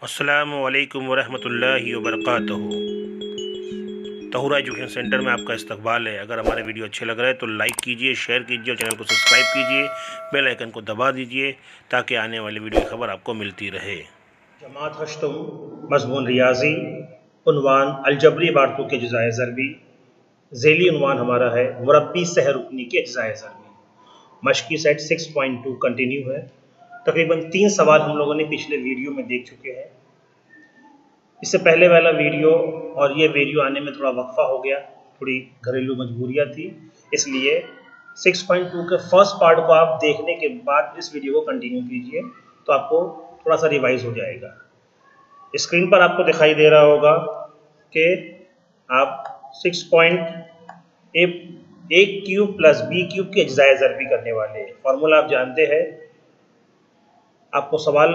अस्सलामु अलैकुम वरहमतुल्लाहि वबरकातुहू। तहुरा एजुकेशन सेंटर में आपका इस्तकबाल है। अगर हमारे वीडियो अच्छे लग रहे हैं तो लाइक कीजिए, शेयर कीजिए और चैनल को सब्सक्राइब कीजिए, बेल आइकन को दबा दीजिए ताकि आने वाली वीडियो की खबर आपको मिलती रहे। जमात हश्तुम मज़मून रियाजी उन्वान अलजबरी इबारतों के अज्ज़ाए ज़रबी। ज़ेली उन्वान हमारा है मुरब्बी सहरुकनी के अज्ज़ाए ज़रबी। मश्की सेट 6.2 कंटिन्यू है। तकरीबन 3 सवाल हम लोगों ने पिछले वीडियो में देख चुके हैं। इससे पहले वाला वीडियो और ये वीडियो आने में थोड़ा वक्फा हो गया, थोड़ी घरेलू मजबूरियाँ थी, इसलिए 6.2 के फर्स्ट पार्ट को आप देखने के बाद इस वीडियो को कंटिन्यू कीजिए तो आपको थोड़ा सा रिवाइज हो जाएगा। स्क्रीन पर आपको दिखाई दे रहा होगा कि आप 6.a cube plus B cube की अज्ज़ाए ज़रबी करने वाले हैं। फॉर्मूला आप जानते हैं। आपको सवाल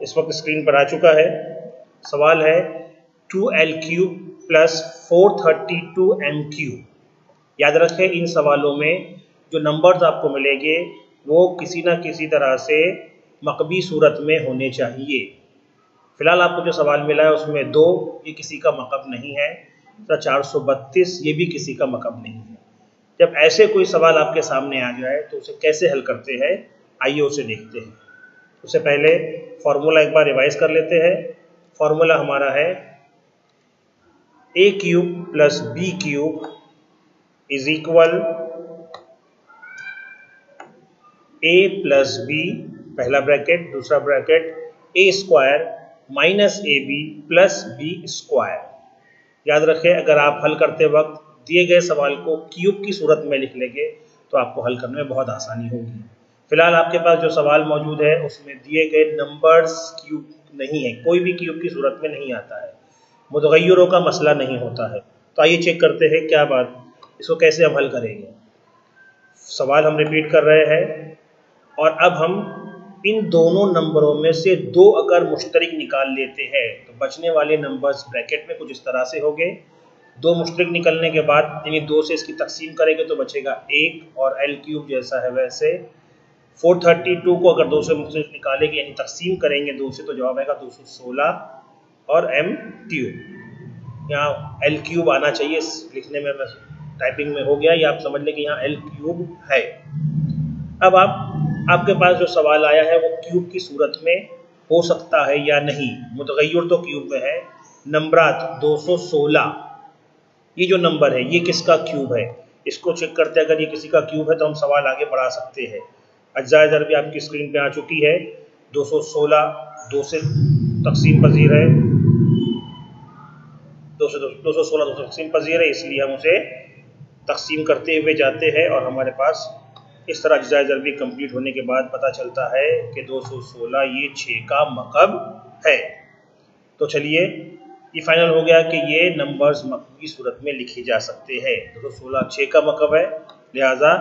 इस वक्त स्क्रीन पर आ चुका है। सवाल है 2l cube plus 432m cube. याद रखें, इन सवालों में जो नंबर्स आपको मिलेंगे वो किसी ना किसी तरह से मकबी सूरत में होने चाहिए। फिलहाल आपको जो सवाल मिला है उसमें 2 ये किसी का मकब नहीं है, 432 ये भी किसी का मकब नहीं है। जब ऐसे कोई सवाल आपके सामने आ जाए तो उसे कैसे हल करते हैं, आइए उसे देखते हैं। उससे पहले फॉर्मूला एक बार रिवाइज कर लेते हैं। फॉर्मूला हमारा है a cube plus b cube is equal a plus b, पहला ब्रैकेट, दूसरा bracket a square minus A B plus B square. याद रखें, अगर आप हल करते वक्त दिए गए सवाल को क्यूब की सूरत में लिख लेंगे तो आपको हल करने में बहुत आसानी होगी। फिलहाल आपके पास जो सवाल मौजूद है उसमें दिए गए नंबर्स क्यूब नहीं है, कोई भी क्यूब की सूरत में नहीं आता है, मुतगय्यरों का मसला नहीं होता है। तो आइए चेक करते हैं क्या बात, इसको कैसे हम हल करेंगे। सवाल हम रिपीट कर रहे हैं और अब हम इन दोनों नंबरों में से 2 अगर मुश्तरिक निकाल लेते हैं तो बचने वाले नंबर्स ब्रैकेट में कुछ इस तरह से होंगे। 2 मुश्तरिक निकलने के बाद यानी 2 से इसकी तकसीम करेंगे तो बचेगा 1 और l क्यूब जैसा है वैसे। 432 को अगर 2 से मुश्तरिक निकालेंगे यानी तकसीम करेंगे 2 से तो जवाब आएगा 216 और m क्यूब। यहाँ l क्यूब आना चाहिए, लिखने में टाइपिंग में हो गया, या आप समझ लें कि यहाँ l क्यूब है। अब आपके पास जो सवाल आया है वो क्यूब की सूरत में हो सकता है या नहीं। मुतगय्यर तो क्यूब में है। नंबरात 216, ये जो नंबर है ये किसका क्यूब है, इसको चेक करते हैं। अगर ये किसी का क्यूब है तो हम सवाल आगे बढ़ा सकते हैं। अज्ज़ाए ज़रबी आपकी स्क्रीन पे आ चुकी है। 216 2 से तकसीम पजीर है, 216 2 से तकसीम पजीर है, इसलिए हम उसे तकसीम करते हुए जाते हैं और हमारे पास इस तरह अज्ज़ाए ज़रबी कंप्लीट होने के बाद पता चलता है कि 216 ये 6 का मकब है। तो चलिए ये फाइनल हो गया कि ये नंबर्स मकब की सूरत में लिखे जा सकते हैं। 216 6 का मकब है, लिहाजा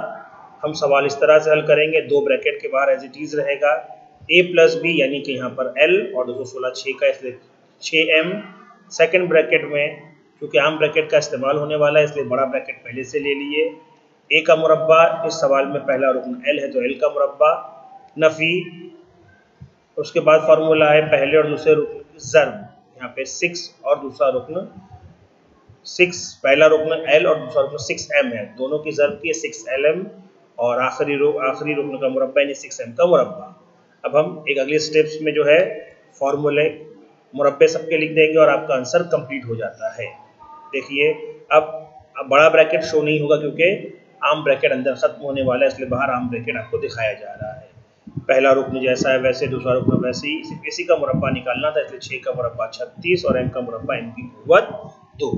हम सवाल इस तरह से हल करेंगे। 2 ब्रैकेट के बाहर एज इट इज़ रहेगा a प्लस बी, यानी कि यहाँ पर l और 216 6 का, इसलिए 6m। सेकेंड ब्रैकेट में क्योंकि आम ब्रैकेट का इस्तेमाल होने वाला है इसलिए बड़ा ब्रैकेट पहले से ले लिए। a का मुरब्बा, इस सवाल में पहला रुकन l है तो l का मुरब्बा, नफ़ी। उसके बाद फार्मूला है पहले और दूसरे रुकन की ज़र्ब। यहाँ पे 6 और दूसरा रुकन 6, पहला रुकन l और दूसरा रुकन 6m है, दोनों की ज़र्ब की 6lm और आखिरी रुकन का मुरब्बा यानी 6m का मुरब्बा। अब हम एक अगले स्टेप्स में जो है फॉर्मूले मुरब्बे सबके लिख देंगे और आपका आंसर कंप्लीट हो जाता है। देखिए अब बड़ा ब्रैकेट शो नहीं होगा क्योंकि आम ब्रैकेट अंदर खत्म होने वाला है, इसलिए बाहर आम ब्रैकेट आपको दिखाया जा रहा है। पहला रुकन जैसा है वैसे, दूसरा रुकन वैसे ही, सिर्फ इसी का मुरब्बा निकालना था, इसलिए 6 का मुरब्बा 36 और m का मुरब्बा m की कुव्वत 2।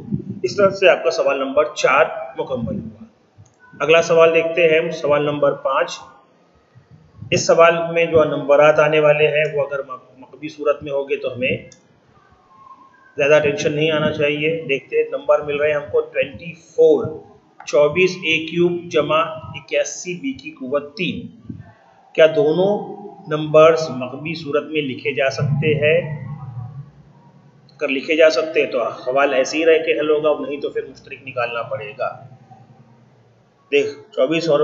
इस तरह से आपका सवाल नंबर 4 मुकम्मल हुआ। अगला सवाल देखते हैं हम, सवाल नंबर 5। इस सवाल में जो नंबरात आने वाले हैं वो अगर मकबी सूरत में होंगे तो हमें ज़्यादा टेंशन नहीं आना चाहिए। देखते हैं, नंबर मिल रहे हैं हमको 24 a क्यूब जमा 81 b की कुव्वत 3। क्या दोनों नंबर्स मकबी सूरत में लिखे जा सकते हैं? अगर लिखे जा सकते हैं तो सवाल ऐसे ही रह के हल होगा, नहीं तो फिर मुश्तरिक निकालना पड़ेगा। देख 24 और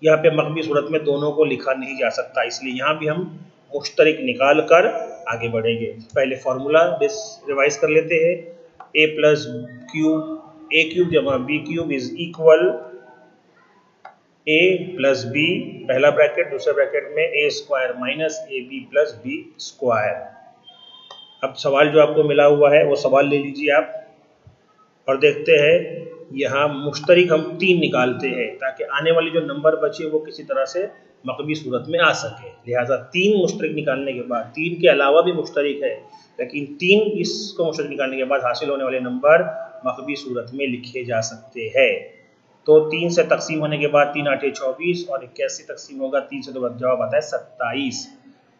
यहाँ पे मकबी सूरत में दोनों को लिखा नहीं जा सकता, इसलिए यहाँ भी हम मुश्तरिक निकाल कर आगे बढ़ेंगे। पहले फॉर्मूला रिवाइज कर लेते हैं। A plus cube A cube जमा B cube is equal A plus B पहला ब्रैकेट, दूसरे ब्रैकेट में A square minus A B plus B square. अब सवाल जो आपको मिला हुआ है वो सवाल ले लीजिए आप और देखते हैं। यहाँ मुश्तरिक हम 3 निकालते हैं ताकि आने वाले जो नंबर बचे वो किसी तरह से मकबी सूरत में आ सके। लिहाजा 3 मुश्तरिक निकालने के बाद, 3 के अलावा भी मुश्तरिक है लेकिन 3 इसको मुश्तरिक निकालने के बाद हासिल होने वाले नंबर मकबी सूरत में लिखे जा सकते हैं। तो 3 से तकसीम होने के बाद 3 8 24 और 81 तकसीम होगा 3 से, तो जवाब आता है 27।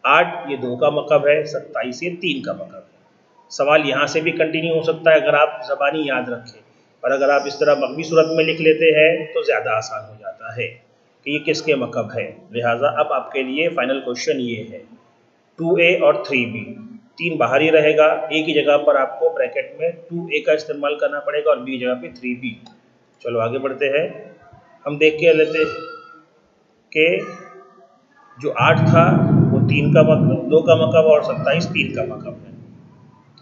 8 ये 2 का मकब है, 27 ये 3 का मकब है। सवाल यहाँ से भी कंटिन्यू हो सकता है अगर आप ज़बानी याद रखें, और अगर आप इस तरह मकबी सूरत में लिख लेते हैं तो ज़्यादा आसान हो जाता है कि ये किसके मकब है। लिहाजा अब आपके लिए फाइनल क्वेश्चन ये है 2a और 3b, 3 बाहर ही रहेगा। a की जगह पर आपको ब्रैकेट में 2a का इस्तेमाल करना पड़ेगा और b की जगह पे 3b। चलो आगे बढ़ते हैं। हम देख के लेते कि जो 8 था वो 3 का मकब, 2 का मकब और 27 3 का मकब है।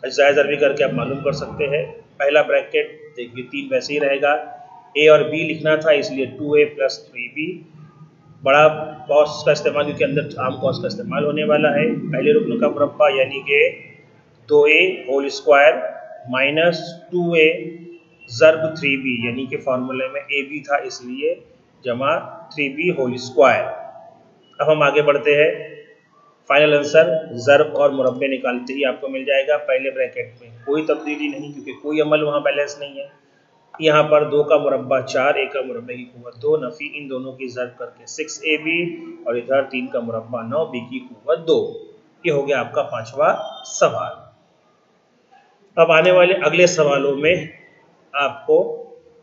अज्जा ज़रबी करके आप मालूम कर सकते हैं। पहला ब्रैकेट देखिए 3 वैसे ही रहेगा। a और b लिखना था इसलिए 2a प्लस 3b। बड़ा कॉस का इस्तेमाल क्योंकि अंदर आम कॉस का इस्तेमाल होने वाला है। पहले रुकन का मुरब्बा यानी कि 2a whole square minus 2a ज़र्ब 3b यानी कि फार्मूले में ab था इसलिए जमा 3b होल स्क्वायर। अब हम आगे बढ़ते हैं। फाइनल आंसर ज़र्ब और मुरब्बे निकालते ही आपको मिल जाएगा। पहले ब्रैकेट में कोई तब्दीली नहीं क्योंकि कोई अमल वहाँ बैलेंस नहीं है। यहाँ पर 2 का मुरब्बा 4, 1 का मुरब्बे की कुव्वत 2, नफ़ी इन दोनों की ज़र्ब करके 6ab और इधर 3 का मुरब्बा 9, b की कुव्वत 2। ये हो गया आपका 5वां सवाल। अब आने वाले अगले सवालों में आपको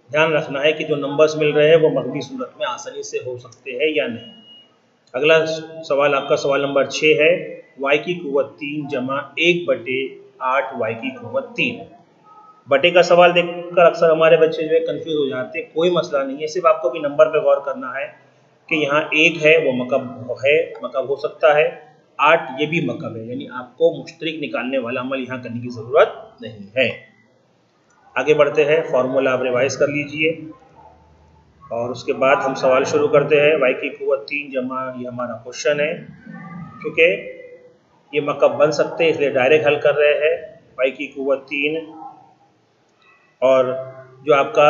ध्यान रखना है कि जो नंबर्स मिल रहे हैं वो मकबी सूरत में आसानी से हो सकते हैं या नहीं। अगला सवाल आपका सवाल नंबर 6 है। y की कुव्वत 3 जमा 1/8 y की कुव्वत 3। बटे का सवाल देखकर अक्सर हमारे बच्चे जो है कंफ्यूज हो जाते हैं। कोई मसला नहीं है, सिर्फ आपको भी नंबर पे गौर करना है कि यहाँ 1 है वो मकब हो सकता है, 8 ये भी मकब है, यानी आपको मुश्तरिक निकालने वाला अमल यहाँ करने की ज़रूरत नहीं है। आगे बढ़ते हैं। फॉर्मूला आप रिवाइज कर लीजिए और उसके बाद हम सवाल शुरू करते हैं। y की कुव्वत 3 जमा, ये हमारा क्वेश्चन है, क्योंकि ये मकब बन सकते हैं इसलिए डायरेक्ट हल कर रहे हैं। y की कुव्वत 3 और जो आपका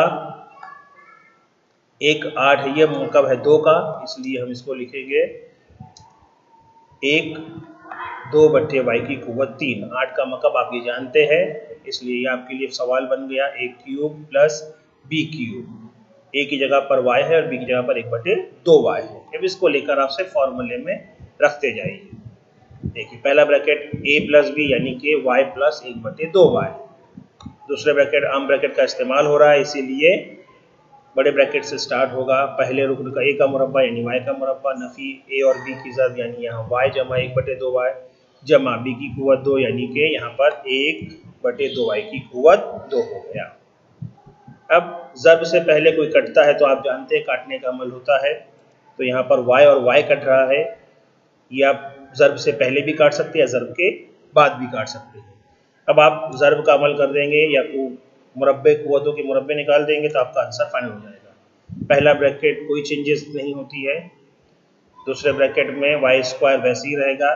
1 8 है ये मकब है 2 का, इसलिए हम इसको लिखेंगे 1 2 बट्टे y की कुव्वत 3। 8 का मकब आप ये जानते हैं इसलिए ये आपके लिए सवाल बन गया a cube plus b cube. a की जगह पर y है और b की जगह पर 1/2y है। अब इसको लेकर आप सिर्फ फॉर्मूले में रखते जाइए। देखिए पहला ब्रैकेट a प्लस b यानी कि y प्लस 1/2y। दूसरे ब्रैकेट आम ब्रैकेट का इस्तेमाल हो रहा है इसीलिए बड़े ब्रैकेट से स्टार्ट होगा। पहले रुकन का a का मुरब्बा यानी y का मुरब्बा, नफ़ी a और b की ज़र्ब यानी यहाँ y जमा 1/2y जमा b की कुव्वत 2 यानी कि यहाँ पर 1/2y की कुव्वत 2 हो गया। अब ज़र्ब से पहले कोई कटता है तो आप जानते हैं काटने का अमल होता है, तो यहाँ पर y और y कट रहा है। ये आप ज़र्ब से पहले भी काट सकते हैं या ज़र्ब के बाद भी काट सकते हैं। अब आप ज़र्ब का अमल कर देंगे या मुरब्बे कुव्वतों के मुरब्बे निकाल देंगे तो आपका आंसर फाइनल हो जाएगा। पहला ब्रैकेट कोई चेंजेस नहीं होती है, दूसरे ब्रैकेट में y स्क्वायर वैसे ही रहेगा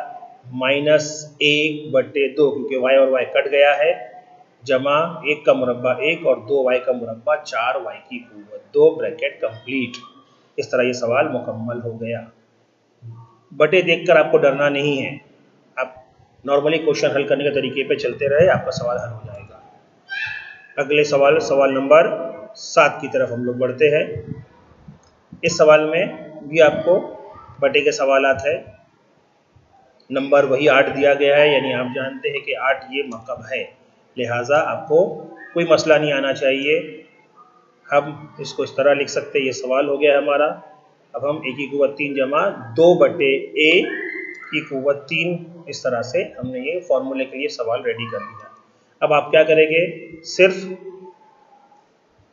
माइनस 1/2 क्योंकि y और y कट गया है, जमा 1 का मुरब्बा 1 और 2y का मुरब्बा 4y की कुव्वत 2 ब्रैकेट कंप्लीट। इस तरह ये सवाल मुकम्मल हो गया। बटे देखकर आपको डरना नहीं है, आप नॉर्मली क्वेश्चन हल करने के तरीके पे चलते रहे, आपका सवाल हल हो जाएगा। अगले सवाल नंबर 7 की तरफ हम लोग बढ़ते हैं। इस सवाल में भी आपको बटे के सवालात है। नंबर वही 8 दिया गया है, यानी आप जानते हैं कि 8 ये मकब है, लिहाजा आपको कोई मसला नहीं आना चाहिए। हम इसको इस तरह लिख सकते हैं, ये सवाल हो गया हमारा। अब हम a की कुव्वत 3 जमा 2/a की कुव्वत 3, इस तरह से हमने ये फॉर्मूले के लिए सवाल रेडी कर लिया। अब आप क्या करेंगे, सिर्फ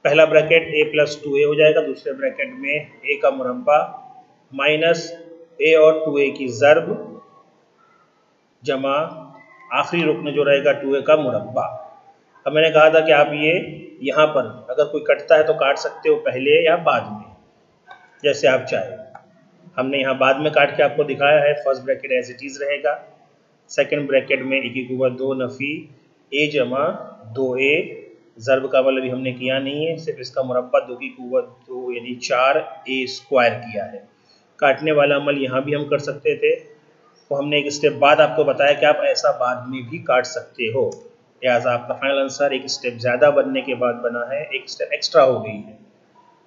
पहला ब्रैकेट a प्लस 2a हो जाएगा, दूसरे ब्रैकेट में a का मुरब्बा माइनस a और 2a की ज़र्ब जमा आखिरी रुकन जो रहेगा 2a का मुरब्बा। अब मैंने कहा था कि आप ये यहाँ पर अगर कोई कटता है तो काट सकते हो पहले या बाद में, जैसे आप चाहें। हमने यहाँ बाद में काट के आपको दिखाया है। First bracket as it is रहेगा, सेकंड ब्रैकेट में 1 की कुव्वत 2 नफ़ी a जमा 2a, ज़र्ब का अमल अभी हमने किया नहीं है, सिर्फ इसका मुरब्बा 2 की कुव्वत 2 यानी 4a स्क्वायर किया है। काटने वाला अमल यहाँ भी हम कर सकते थे, तो हमने एक स्टेप बाद आपको बताया कि आप ऐसा बाद में भी काट सकते हो। लिहाजा आपका फाइनल आंसर एक स्टेप ज़्यादा बनने के बाद बना है, एक स्टेप एक्स्ट्रा हो गई है।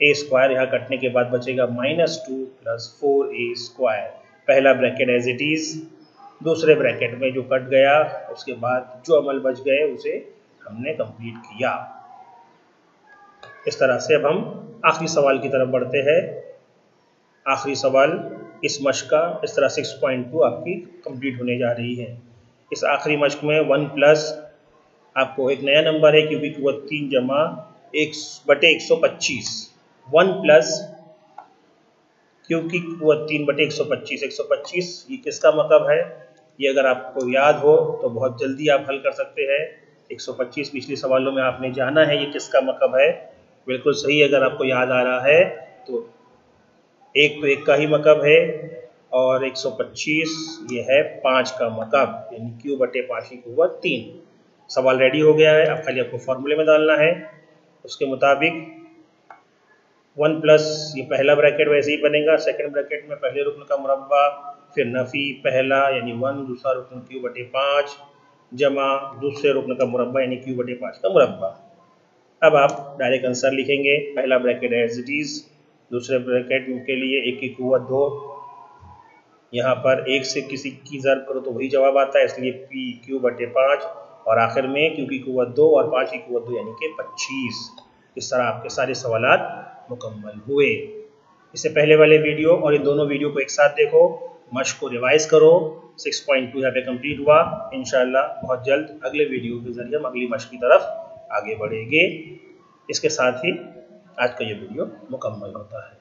a स्क्वायर यहाँ कटने के बाद बचेगा -2 + 4a स्क्वायर। पहला ब्रैकेट एज इट इज़, दूसरे ब्रैकेट में जो कट गया उसके बाद जो अमल बच गए उसे हमने कंप्लीट किया। इस तरह से अब हम आखिरी सवाल की तरफ बढ़ते हैं। आखिरी सवाल इस मश्क का, इस तरह 6.2 आपकी कंप्लीट होने जा रही है। इस आखिरी मश्क में 1+ आपको एक नया नंबर है क्योंकि कुव्वत 3 जमा 1/125, 1+ क्योंकि कुव्वत 3/125, 125 ये किसका मतलब है? ये अगर आपको याद हो तो बहुत जल्दी आप हल कर सकते हैं। 125 पिछले सवालों में आपने जाना है ये किसका मतलब है। बिल्कुल सही, अगर आपको याद आ रहा है तो एक तो एक का ही मतलब है और 125 ये है 5 का मतलब, यानी q/5 की कुव्वत 3। सवाल रेडी हो गया है, अब खाली आपको फॉर्मूले में डालना है। उसके मुताबिक 1+ ये पहला ब्रैकेट वैसे ही बनेगा, सेकंड ब्रैकेट में पहले रुकन का मुरब्बा, फिर नफ़ी पहला यानी 1, दूसरा रुकन q/5 जमा दूसरे रुकन का मुरब्बा यानी q/5 का मुरब्बा। अब आप डायरेक्ट आंसर लिखेंगे। पहला ब्रैकेट एज इट इज़, दूसरे ब्रैकेट के लिए 1 की कुव्वत 2, यहाँ पर 1 से किसी की ज़र्ब करो तो वही जवाब आता है, इसलिए q/5 और आखिर में q की कुव्वत 2 और 5 की कुव्वत 2 यानी कि 25। इस तरह आपके सारे सवालात मुकम्मल हुए। इससे पहले वाले वीडियो और इन दोनों वीडियो को एक साथ देखो, मश्क को रिवाइज करो। 6.2 यहाँ पे कंप्लीट हुआ। इंशाल्लाह बहुत जल्द अगले वीडियो के जरिए हम अगली मश्क की तरफ आगे बढ़ेंगे। इसके साथ ही आज का ये वीडियो मुकम्मल होता है।